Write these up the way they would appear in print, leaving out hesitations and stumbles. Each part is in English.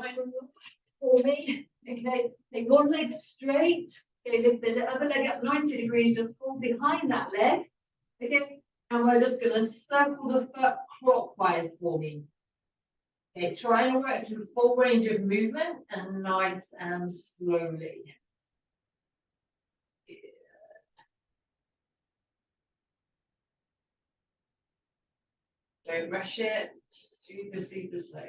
final for me. Okay, take one leg straight. Okay, lift the other leg up 90 degrees, just pull behind that leg. Okay, and we're just going to circle the foot clockwise for me. Okay, try and work through full range of movement and nice and slowly. Don't rush it, super, super slow.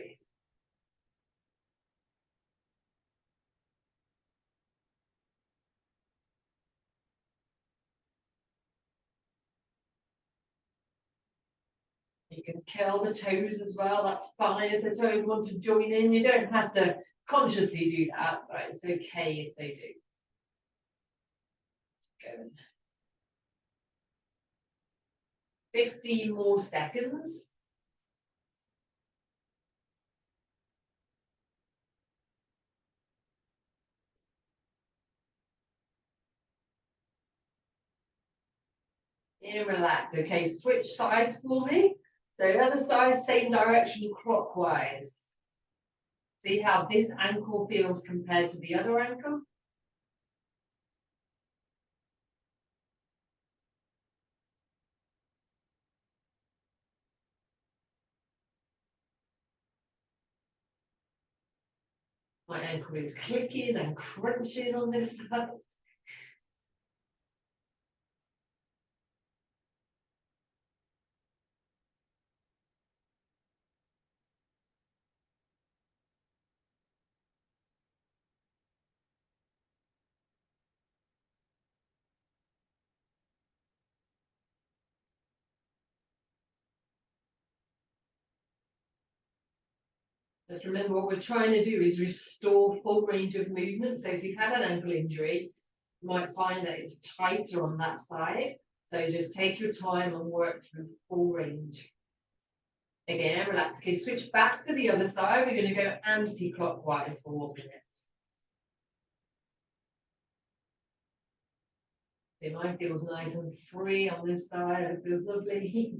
You can curl the toes as well, that's fine. If the toes want to join in, you don't have to consciously do that, but it's okay if they do. Go. 50 more seconds. And relax. Okay, switch sides for me. So other side, same direction, clockwise. See how this ankle feels compared to the other ankle? My ankle is clicking and crunching on this side. Just remember what we're trying to do is restore full range of movement. So if you've had an ankle injury, you might find that it's tighter on that side. So just take your time and work through full range. Again, relax. Okay, switch back to the other side. We're going to go anti-clockwise for 1 minute. See, mine feels nice and free on this side. It feels lovely.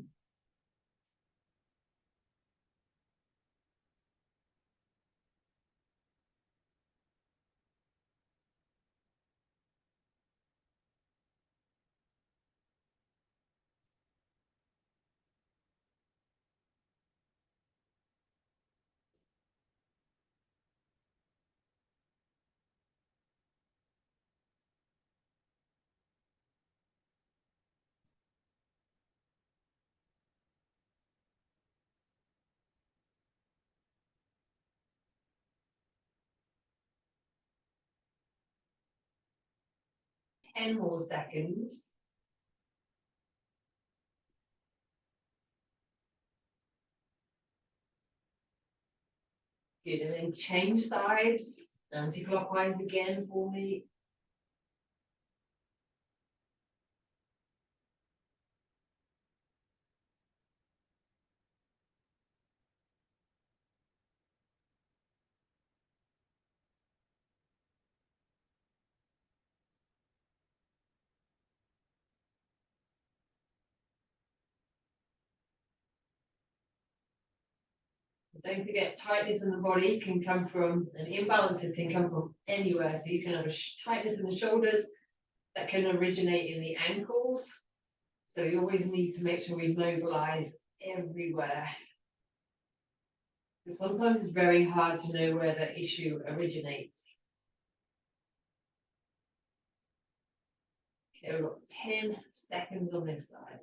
Ten more seconds. Good, and then change sides, anti-clockwise again for me. Don't forget, tightness in the body can come from, and imbalances can come from anywhere. So you can have a tightness in the shoulders that can originate in the ankles. So you always need to make sure we mobilize everywhere. Because sometimes it's very hard to know where the issue originates. Okay, we've got 10 seconds on this side.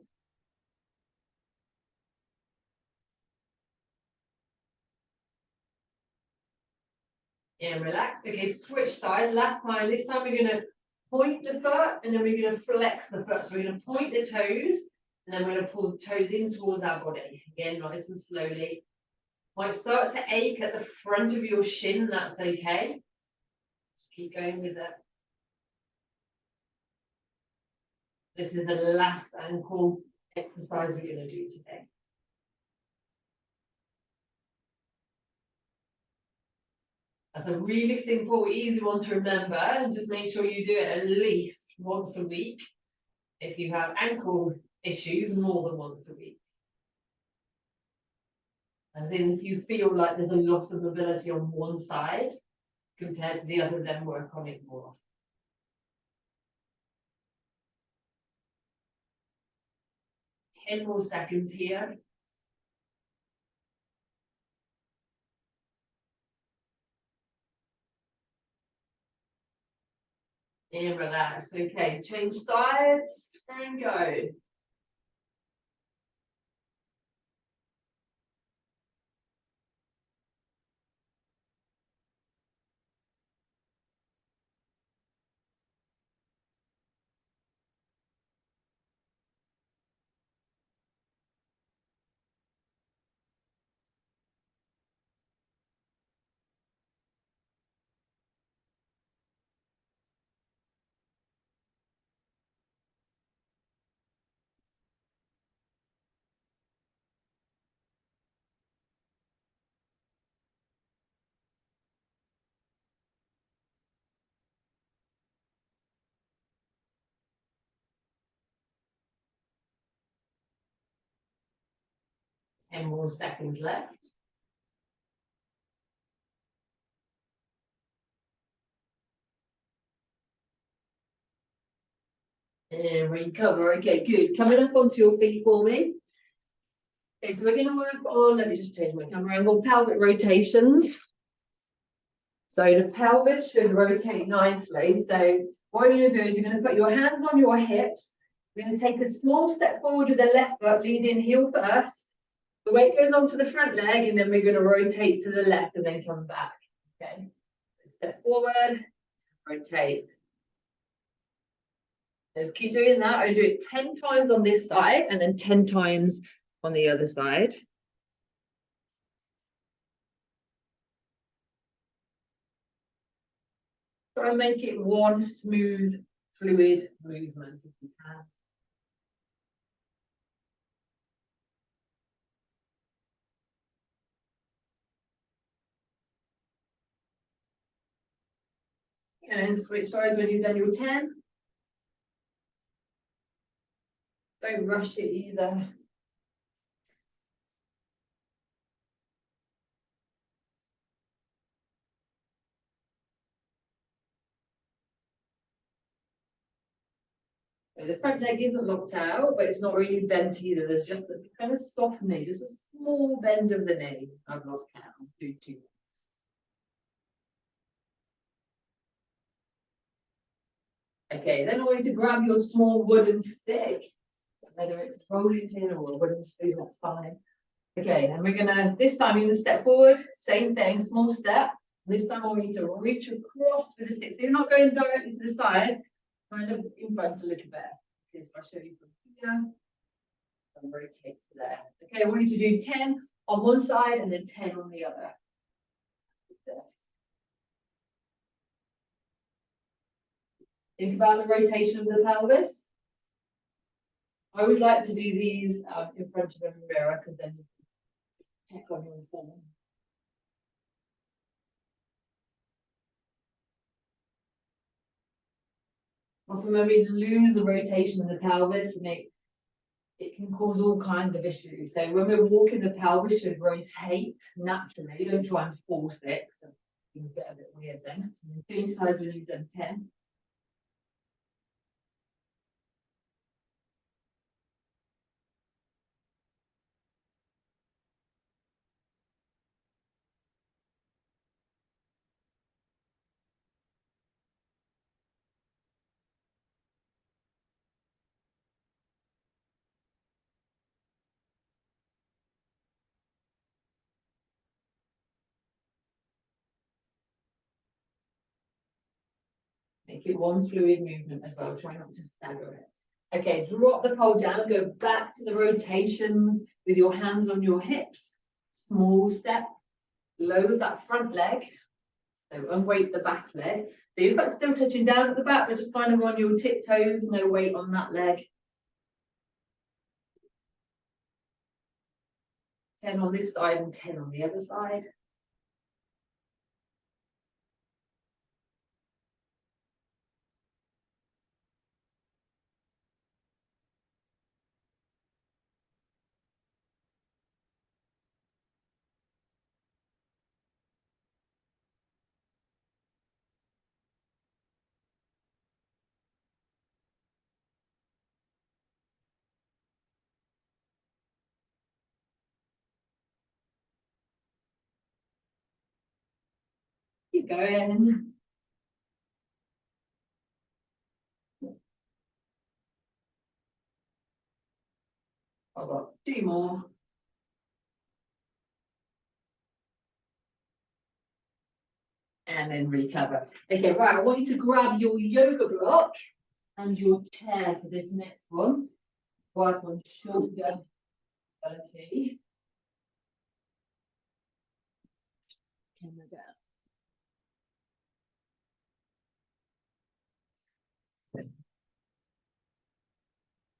And relax. Okay, switch sides. Last time, this time we're going to point the foot and then we're going to flex the foot. So we're going to point the toes and then we're going to pull the toes in towards our body. Again, nice and slowly. Might start to ache at the front of your shin, that's okay. Just keep going with it. This is the last ankle exercise we're going to do today. That's a really simple, easy one to remember, and just make sure you do it at least once a week. If you have ankle issues, more than once a week. As in, if you feel like there's a loss of mobility on one side compared to the other, then work on it more. 10 more seconds here. And relax. Okay, change sides and go. Ten more seconds left. And recover. Okay, good. Coming up onto your feet for me. Okay, so we're going to work on, let me just change my camera angle, pelvic rotations. So the pelvis should rotate nicely. So what you're going to do is you're going to put your hands on your hips. We're going to take a small step forward with the left foot, lead in heel first. The weight goes onto the front leg, and then we're going to rotate to the left and then come back. Okay, step forward, rotate. Just keep doing that. I do it 10 times on this side and then 10 times on the other side. Try and make it one smooth, fluid movement if you can. And then switch sides when you've done your 10. Don't rush it either. So the front leg isn't locked out, but it's not really bent either. There's just a kind of softening, just a small bend of the knee. I've lost count. Do two. Okay, then I want you to grab your small wooden stick, whether it's a rolling pin or a wooden spoon, that's fine. Okay, and we're gonna, this time you're gonna step forward, same thing, small step. This time I want you to reach across with the stick. So you're not going directly to the side, kind of in front a little bit. If I show you from here, and rotate to there. Okay, I want you to do 10 on one side and then 10 on the other. Think about the rotation of the pelvis. I always like to do these in front of a mirror because then you can check on your form. Often when we lose the rotation of the pelvis, and it can cause all kinds of issues. So when we're walking, the pelvis should rotate naturally. Don't try and force it, so things get a bit weird then. Change sides when you've done 10. Make it one fluid movement as well. Try not to stagger it. Okay, drop the pole down, go back to the rotations with your hands on your hips. Small step, lower that front leg. So unweight the back leg. So your foot's still touching down at the back, but just kind of on your tiptoes, no weight on that leg. 10 on this side and 10 on the other side. Keep going. I've got 2 more. And then recover. Okay, right, I want you to grab your yoga block and your chair for this next one. Work on shoulder mobility. Camera down.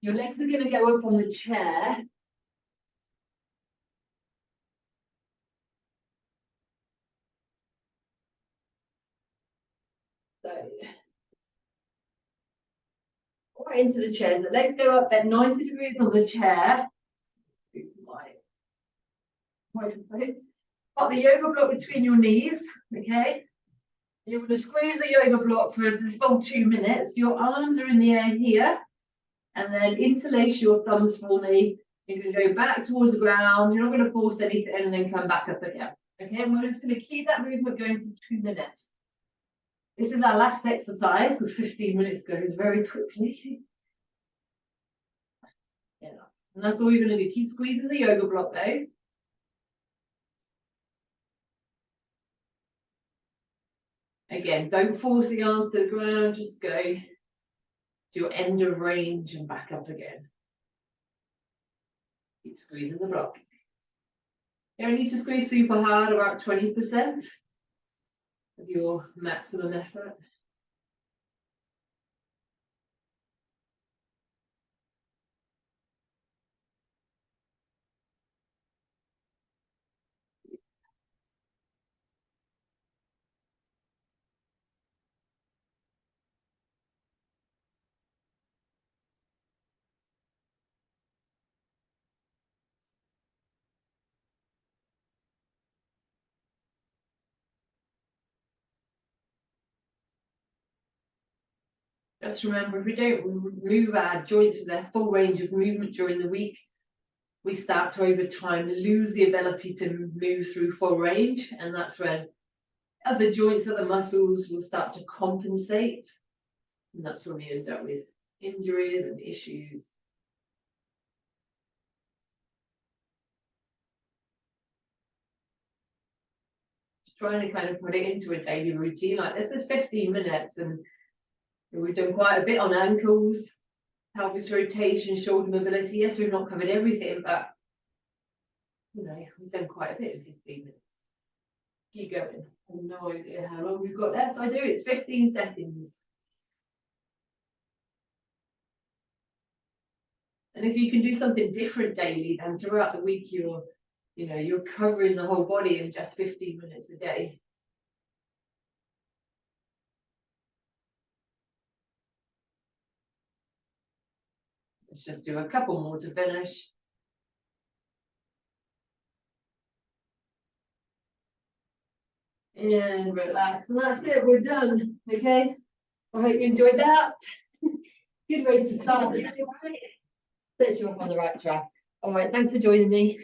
Your legs are going to go up on the chair. So, right into the chairs. The legs go up at 90 degrees on the chair. Put the yoga block between your knees, okay? You're going to squeeze the yoga block for the full 2 minutes. Your arms are in the air here. And then interlace your thumbs for me. You're going to go back towards the ground. You're not going to force anything and then come back up again. Okay, and we're just going to keep that movement going for 2 minutes. This is our last exercise because 15 minutes goes very quickly. Yeah. And that's all you're going to do. Keep squeezing the yoga block though. Again, don't force the arms to the ground, just go to your end of range and back up again. Keep squeezing the block. You don't need to squeeze super hard, about 20% of your maximum effort. Just remember, if we don't move our joints to their full range of movement during the week, we start to, over time, lose the ability to move through full range. And that's when other joints, other muscles will start to compensate. And that's when we end up with injuries and issues. Just trying to kind of put it into a daily routine. Like this is 15 minutes and we've done quite a bit on ankles, pelvis rotation, shoulder mobility. Yes, we've not covered everything, but you know, we've done quite a bit in 15 minutes. Keep going. I have no idea how long we've got left. I do, it's 15 seconds. And if you can do something different daily, then throughout the week you're covering the whole body in just 15 minutes a day. Let's just do a couple more to finish. And relax, and that's it, we're done. Okay, I hope you enjoyed that. Good way to start the day, right? Sets you off on the right track. All right, thanks for joining me.